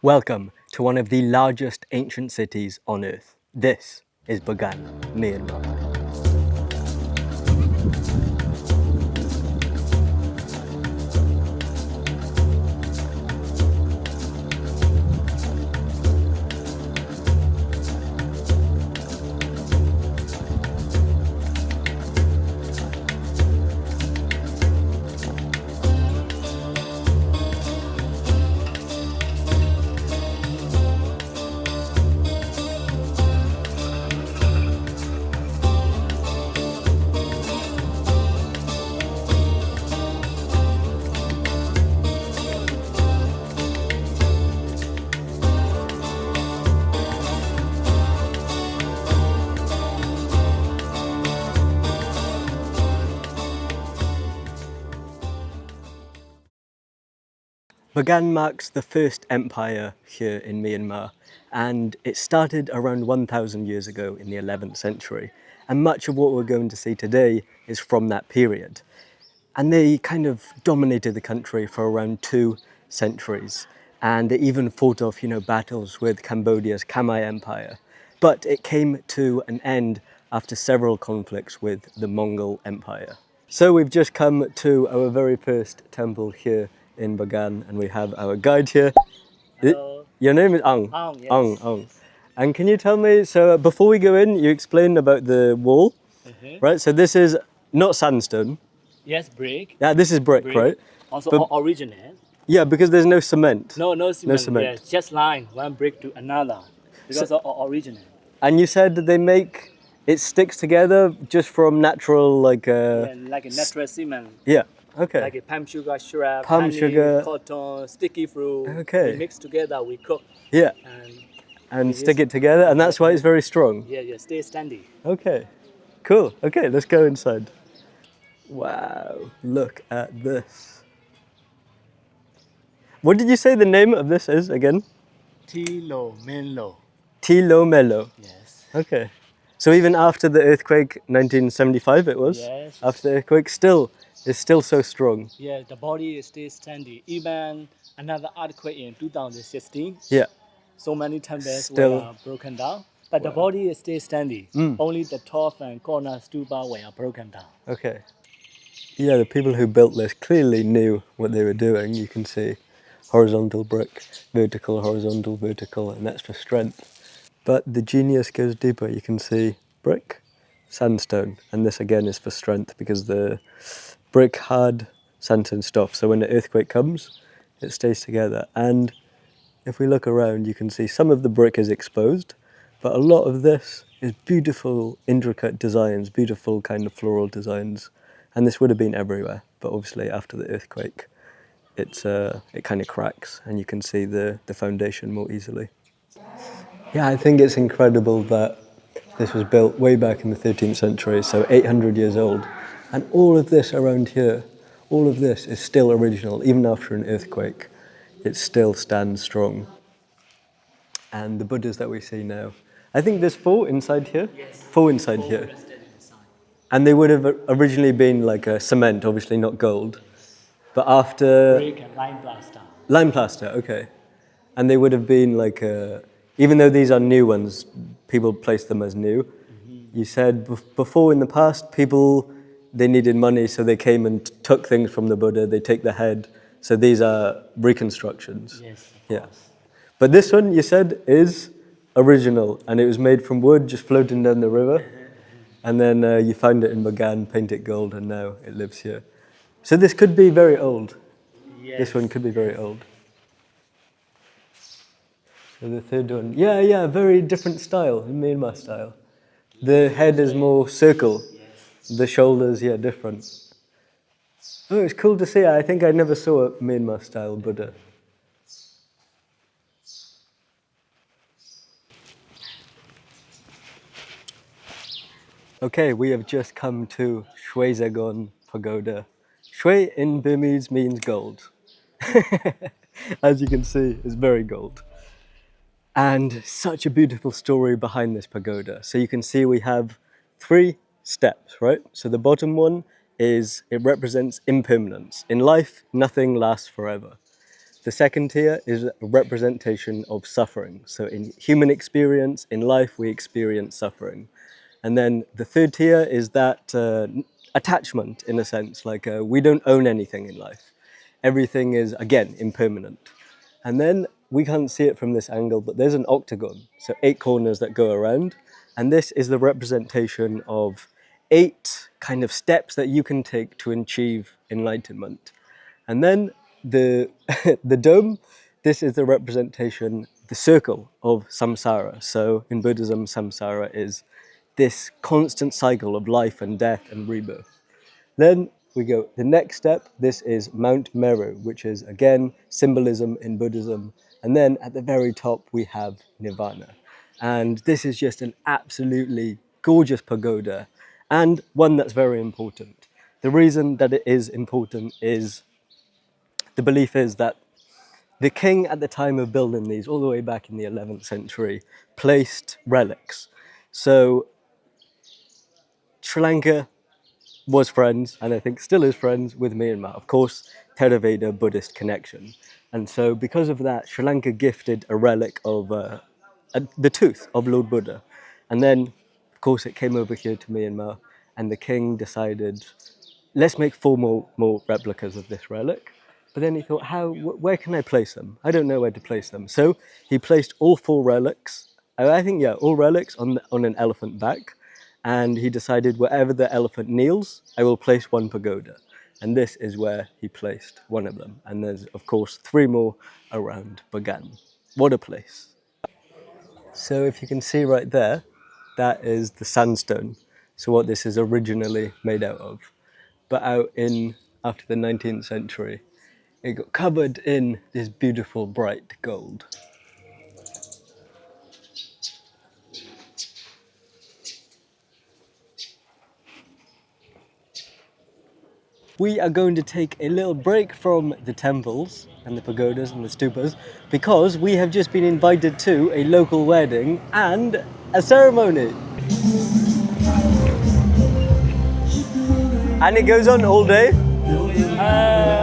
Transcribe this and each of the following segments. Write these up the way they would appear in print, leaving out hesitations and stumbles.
Welcome to one of the largest ancient cities on earth. This is Bagan, Myanmar. Bagan marks the first empire here in Myanmar, and it started around 1,000 years ago in the 11th century. And much of what we're going to see today is from that period. And they kind of dominated the country for around 2 centuries. And they even fought off, battles with Cambodia's Khmer Empire. But it came to an end after several conflicts with the Mongol Empire. So we've just come to our very first temple here in Bagan, and we have our guide here. Hello. Your name is Aung? Aung, yes. Aung. And can you tell me, so before we go in, you explained about the wall, right? So this is not sandstone. Yes, brick. Yeah, this is brick, right? Also But- original. Yeah, because there's no cement. No cement. cement. Yes, just line one brick to another. Because of original. And you said that it sticks together just from natural, Like a natural cement. Yeah, okay. Like a palm sugar, syrup, Palm honey, sugar. cotton, sticky fruit. Okay. We mix together, we cook. Yeah, and stick it together, and that's why it's very strong. Stay standing. Okay, cool. Okay, let's go inside. Wow, look at this. What did you say the name of this is again? Htilominlo. Htilominlo. Yes. Okay. So even after the earthquake, 1975 it was? Yes. After the earthquake, it's still so strong. Yeah, the body is still standing. Even another earthquake in 2016. Yeah. So many temples Still- were broken down, but the body is still standing. Only the top and corner stupa were broken down. Okay. Yeah, the people who built this clearly knew what they were doing. You can see horizontal brick, vertical, horizontal, vertical, and that's for strength. But the genius goes deeper. You can see brick, sandstone, and this again is for strength because the brick hard, sandstone stuff. So when the earthquake comes, it stays together. And if we look around, you can see some of the brick is exposed, but a lot of this is beautiful, intricate designs, beautiful kind of floral designs. And this would have been everywhere, but obviously after the earthquake, it kind of cracks and you can see the foundation more easily. Yeah, I think it's incredible that this was built way back in the 13th century, so 800 years old. And all of this around here, all of this is still original, even after an earthquake. It still stands strong. And the Buddhas that we see now, I think there's 4 inside here? Yes. 4 inside here. And they would have originally been like a cement, obviously not gold. But after... Brick and lime plaster. Lime plaster, okay. And they would have been like even though these are new ones, people place them as new. You said before in the past, they needed money, so they came and took things from the Buddha, they take the head. So these are reconstructions. Yes, Yeah. But this one, you said, is original, and it was made from wood, just floating down the river. And then you found it in Bagan, paint it gold, and now it lives here. So this could be very old. Yes. This one could be very old. So the third one, yeah, very different style, Myanmar style. The head is more circle, the shoulders, different. Oh, it's cool to see. I think I never saw a Myanmar style Buddha. Okay, we have just come to Shwezigon Pagoda. Shwe in Burmese means gold. As you can see, it's very gold. And such a beautiful story behind this pagoda. So you can see we have 3 steps, right? So the bottom one it represents impermanence. In life, nothing lasts forever. The second tier is a representation of suffering. So in human experience, in life, we experience suffering. And then the third tier is that attachment, in a sense, like we don't own anything in life. Everything is, again, impermanent. And then we can't see it from this angle, but there's an octagon, so 8 corners that go around. And this is the representation of 8 kind of steps that you can take to achieve enlightenment. And then the, the dome, this is the representation, the circle of samsara. So in Buddhism, samsara is this constant cycle of life and death and rebirth. Then we go, the next step, this is Mount Meru, which is again symbolism in Buddhism. And then at the very top, we have Nirvana. And this is just an absolutely gorgeous pagoda and one that's very important. The reason that it is important is the belief is that the king at the time of building these, all the way back in the 11th century, placed relics. So Sri Lanka was friends, and I think still is friends, with Myanmar. Of course, Theravada Buddhist connection. And so because of that, Sri Lanka gifted a relic of the tooth of Lord Buddha. And then, of course, it came over here to Myanmar, and the king decided, let's make 4 more replicas of this relic. But then he thought, where can I place them? I don't know where to place them. So he placed all 4 relics, I think, yeah, all relics on an elephant back. And he decided wherever the elephant kneels, I will place 1 pagoda. And this is where he placed one of them. And there's, of course, 3 more around Bagan. What a place. So if you can see right there, that is the sandstone. So what this is originally made out of. But after the 19th century, it got covered in this beautiful bright gold. We are going to take a little break from the temples and the pagodas and the stupas because we have just been invited to a local wedding and a ceremony. And it goes on all day?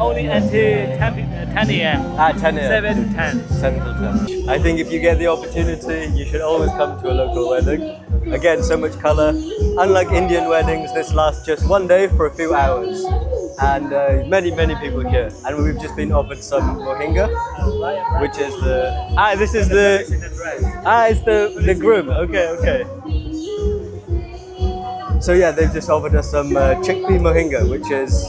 Only until 10 a.m. 10 a.m. 7 to 10. 7 to 10. I think if you get the opportunity, you should always come to a local wedding. Again, so much colour. Unlike Indian weddings, this lasts just 1 day for a few hours. And many people here. And we've just been offered some mohinga, which is this is it's the groom. Okay. So yeah, they've just offered us some chickpea mohinga, which is,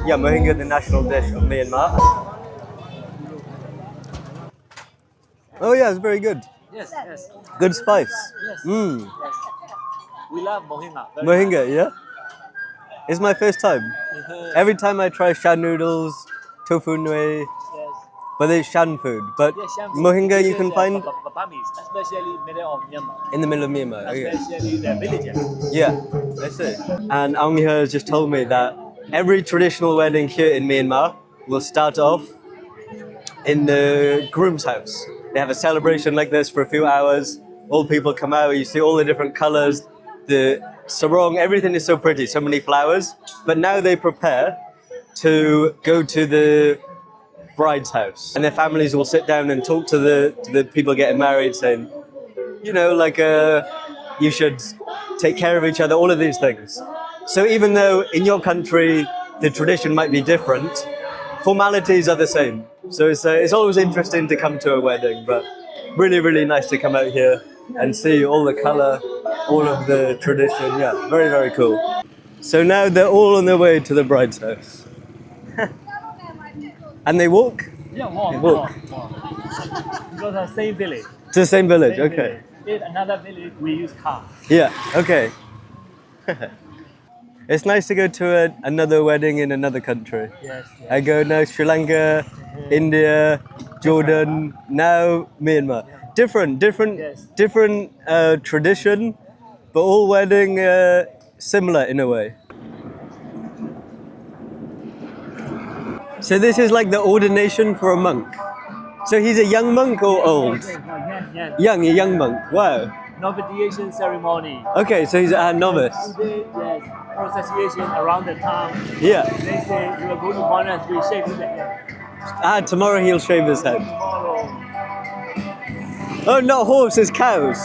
mohinga, the national dish of Myanmar. Oh yeah, it's very good. Yes. Good spice. Yes. Mmm. Yes. We love mohinga. Mohinga, yeah? It's my first time. Every time I try shan noodles, tofu nui, Yes. but it's shan food. But Yes, Sham mohinga you can find Babamis, especially middle of Myanmar. in the middle of Myanmar. Okay. Especially the villages. Yeah, that's it. And Aung here has just told me that every traditional wedding here in Myanmar will start off in the groom's house. They have a celebration like this for a few hours. All people come out, you see all the different colors, the sarong, everything is so pretty, so many flowers. But now they prepare to go to the bride's house. And their families will sit down and talk to the people getting married, saying, you should take care of each other, all of these things. So even though in your country the tradition might be different, formalities are the same. So it's always interesting to come to a wedding, but really nice to come out here and see all the colour, all of the tradition. Yeah, very cool. So now they're all on their way to the bride's house. And they walk? Yeah, walk. Because the same village. To the same village, okay. In another village, we use car. Yeah, okay. It's nice to go to another wedding in another country. Yes. I go now Sri Lanka, India, Jordan, now Myanmar. Different tradition, but all wedding similar in a way. So this is like the ordination for a monk. So he's a young monk or old? Young. A young monk. Wow. Novice ceremony. Okay, so he's a novice. Yes. Procession around the town. Yeah. They say you are going to monastery, shake the hand. Tomorrow he'll shave his head. Oh, not horses, cows.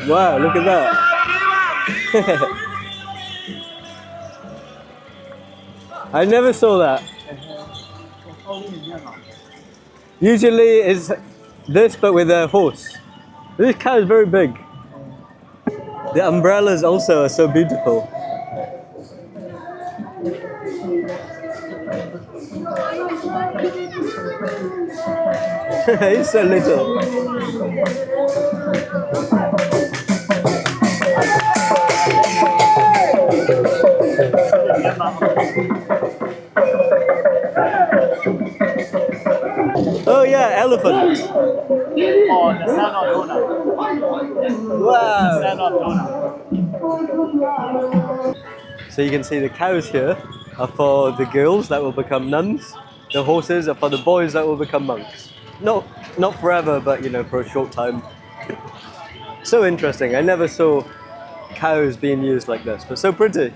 Wow, look at that. I never saw that. Usually it's this, but with a horse. This cow is very big. The umbrellas also are so beautiful. He's so little. Oh yeah, elephant. Oh, the son of Jonah. Wow. Son of Jonah. So you can see the cows here are for the girls that will become nuns. The horses are for the boys that will become monks. Not forever, but you know, for a short time. So interesting. I never saw cows being used like this, but so pretty.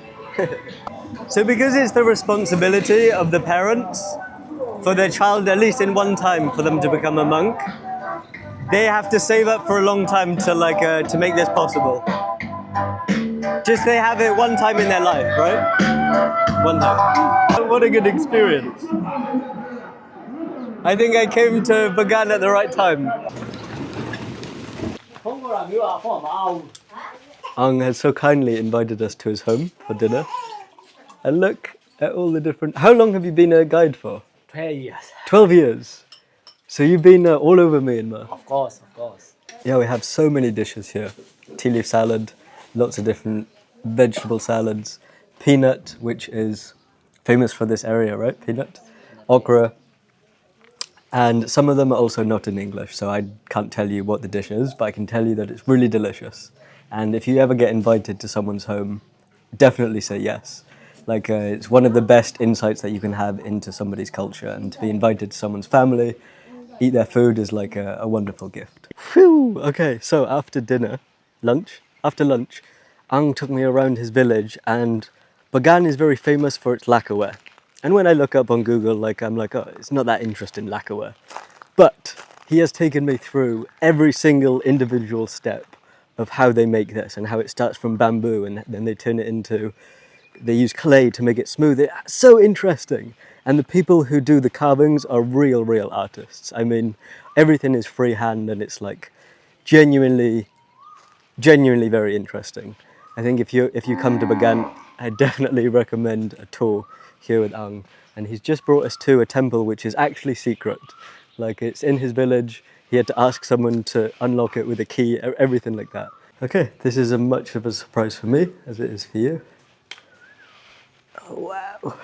So because it's the responsibility of the parents for their child, at least in one time, for them to become a monk, they have to save up for a long time to make this possible. Just they have it one time in their life, right? One time. What a good experience. I think I came to Bagan at the right time. Aung has so kindly invited us to his home for dinner. And look at all the different... How long have you been a guide for? 12 years. 12 years. So you've been all over Myanmar. Of course, of course. Yeah, we have so many dishes here. Tea leaf salad, lots of different vegetable salads, peanut, which is famous for this area, right? Peanut, okra, and some of them are also not in English, so I can't tell you what the dish is, but I can tell you that it's really delicious. And if you ever get invited to someone's home, definitely say yes. It's one of the best insights that you can have into somebody's culture, and to be invited to someone's family, eat their food is like a wonderful gift. Phew! Okay, so after lunch, Aung took me around his village, and Bagan is very famous for its lacquerware. And when I look up on Google, I'm like, oh, it's not that interesting, lacquerware. But he has taken me through every single individual step of how they make this and how it starts from bamboo and then they turn it into, they use clay to make it smooth. It's so interesting. And the people who do the carvings are real artists. I mean, everything is freehand and it's like genuinely very interesting. I think if you come to Bagan, I definitely recommend a tour here with Aung. And he's just brought us to a temple which is actually secret. It's in his village. He had to ask someone to unlock it with a key, everything like that. Okay, this is as much of a surprise for me as it is for you. Oh, wow.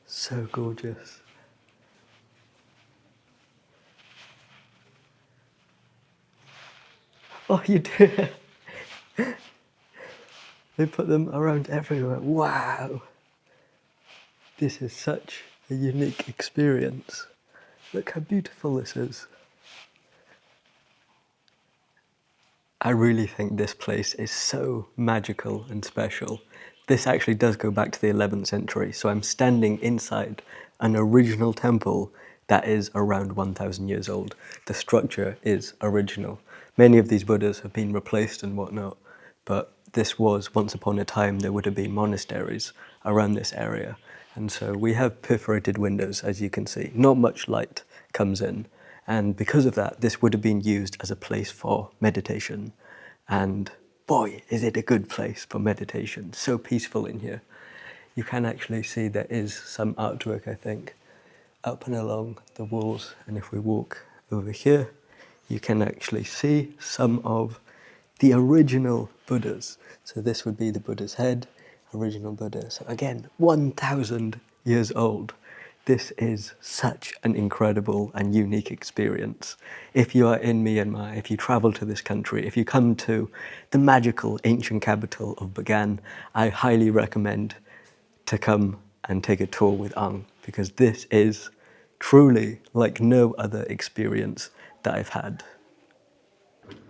So gorgeous. Oh, you do. They put them around everywhere. Wow. This is such a unique experience. Look how beautiful this is. I really think this place is so magical and special. This actually does go back to the 11th century, so I'm standing inside an original temple that is around 1,000 years old. The structure is original. Many of these Buddhas have been replaced and whatnot, but this was, once upon a time, there would have been monasteries around this area. And so we have perforated windows, as you can see. Not much light comes in. And because of that, this would have been used as a place for meditation. And boy, is it a good place for meditation. So peaceful in here. You can actually see there is some artwork, I think, up and along the walls. And if we walk over here, you can actually see some of the original Buddhas. So this would be the Buddha's head, original Buddha. So again, 1,000 years old. This is such an incredible and unique experience. If you are in Myanmar, if you travel to this country, if you come to the magical ancient capital of Bagan, I highly recommend to come and take a tour with Aung, because this is truly like no other experience that I've had.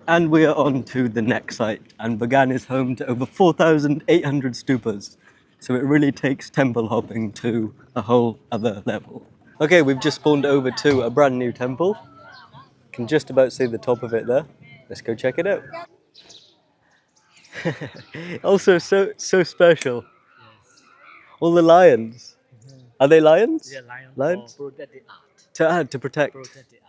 And we are on to the next site, and Bagan is home to over 4,800 stupas. So it really takes temple hopping to a whole other level. Okay, we've just spawned over to a brand new temple. Can just about see the top of it there. Let's go check it out. Also, so special. All the lions. Are they lions? Yeah, lion Lions? for protect the art. To protect. Protect the art.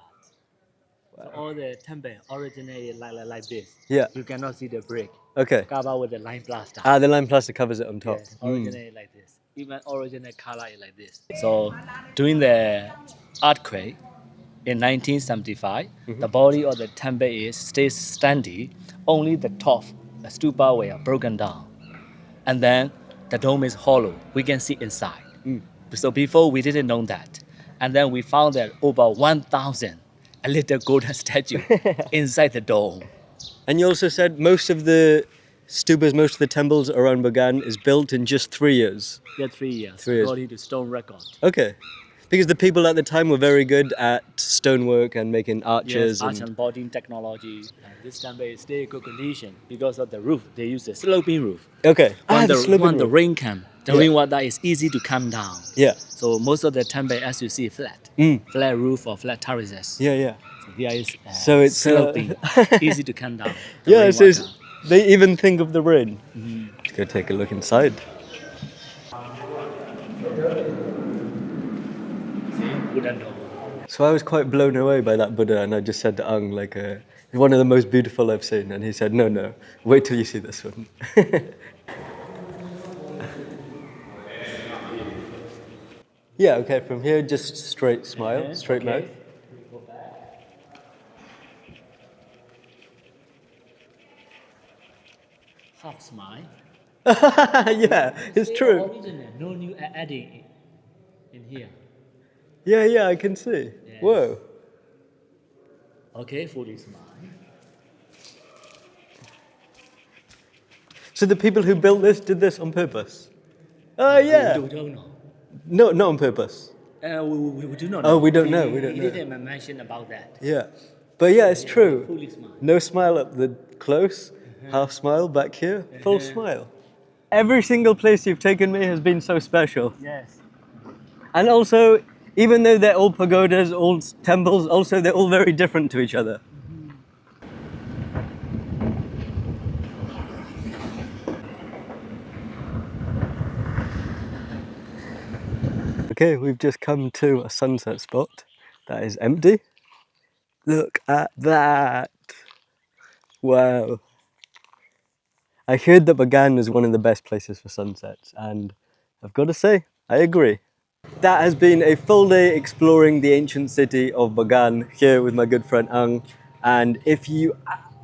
So all the temple originated like this. Yeah. You cannot see the brick. Okay. Covered with the lime plaster. Ah, the lime plaster covers it on top. Yes, originated like this. Even original color is like this. So during the earthquake in 1975, the body of the temple stays standing. Only the top, the stupa were broken down, and then the dome is hollow. We can see inside. So before we didn't know that, and then we found that over 1,000 a little golden statue inside the dome. And you also said most of the stupas, most of the temples around Bagan is built in just 3 years. Yeah, 3 years. 3 years. According to stone record. Okay. Because the people at the time were very good at stonework and making Yes, arches. arch and boarding technology. And this temple is still in good condition because of the roof. They use a sloping roof. Okay. When, the sloping when the roof. rain comes, the rainwater is easy to come down. Yeah. So most of the temple, as you see, flat. Flat roof or flat terraces. Yeah, yeah. So here is So it's sloping, easy to come down. The Yeah, so rainwater. they even think of the rain. Let's go take a look inside. Wooden dome. So I was quite blown away by that Buddha, and I just said to Aung, like, it's one of the most beautiful I've seen. And he said, no, wait till you see this one. Yeah, okay, from here, just straight smile, straight mouth. Half smile. Yeah, it's Say true. Original, no new adding in here. Yeah, I can see. Yes. Whoa. Okay, fully smile. So the people who built this did this on purpose? Oh, yeah. We don't know. No, not on purpose. We do not know. Oh, we don't know, we don't He know. didn't mention about that. Yeah. But yeah, it's true. Fully smile. No smile up the close, half smile back here, full smile. Every single place you've taken me has been so special. Yes. And also, even though they're all pagodas, all temples, also they're all very different to each other. Okay, we've just come to a sunset spot that is empty. Look at that. Wow. I heard that Bagan is one of the best places for sunsets, and I've got to say, I agree. That has been a full day exploring the ancient city of Bagan here with my good friend Aung. And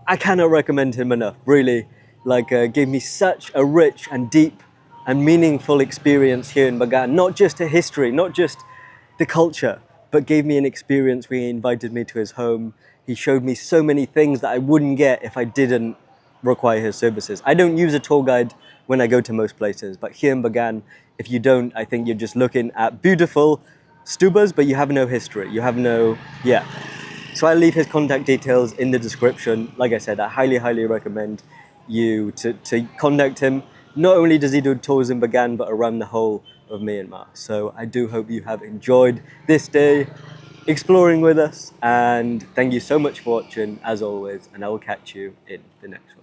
I cannot recommend him enough, really. Gave me such a rich and deep and meaningful experience here in Bagan. Not just a history, not just the culture, but gave me an experience where he invited me to his home. He showed me so many things that I wouldn't get if I didn't require his services. I don't use a tour guide when I go to most places, but here in Bagan, if you don't, I think you're just looking at beautiful stupas, but you have no history. You have no, yeah. So I'll leave his contact details in the description. Like I said, I highly recommend you to contact him. Not only does he do tours in Bagan, but around the whole of Myanmar. So I do hope you have enjoyed this day exploring with us, and thank you so much for watching as always, and I will catch you in the next one.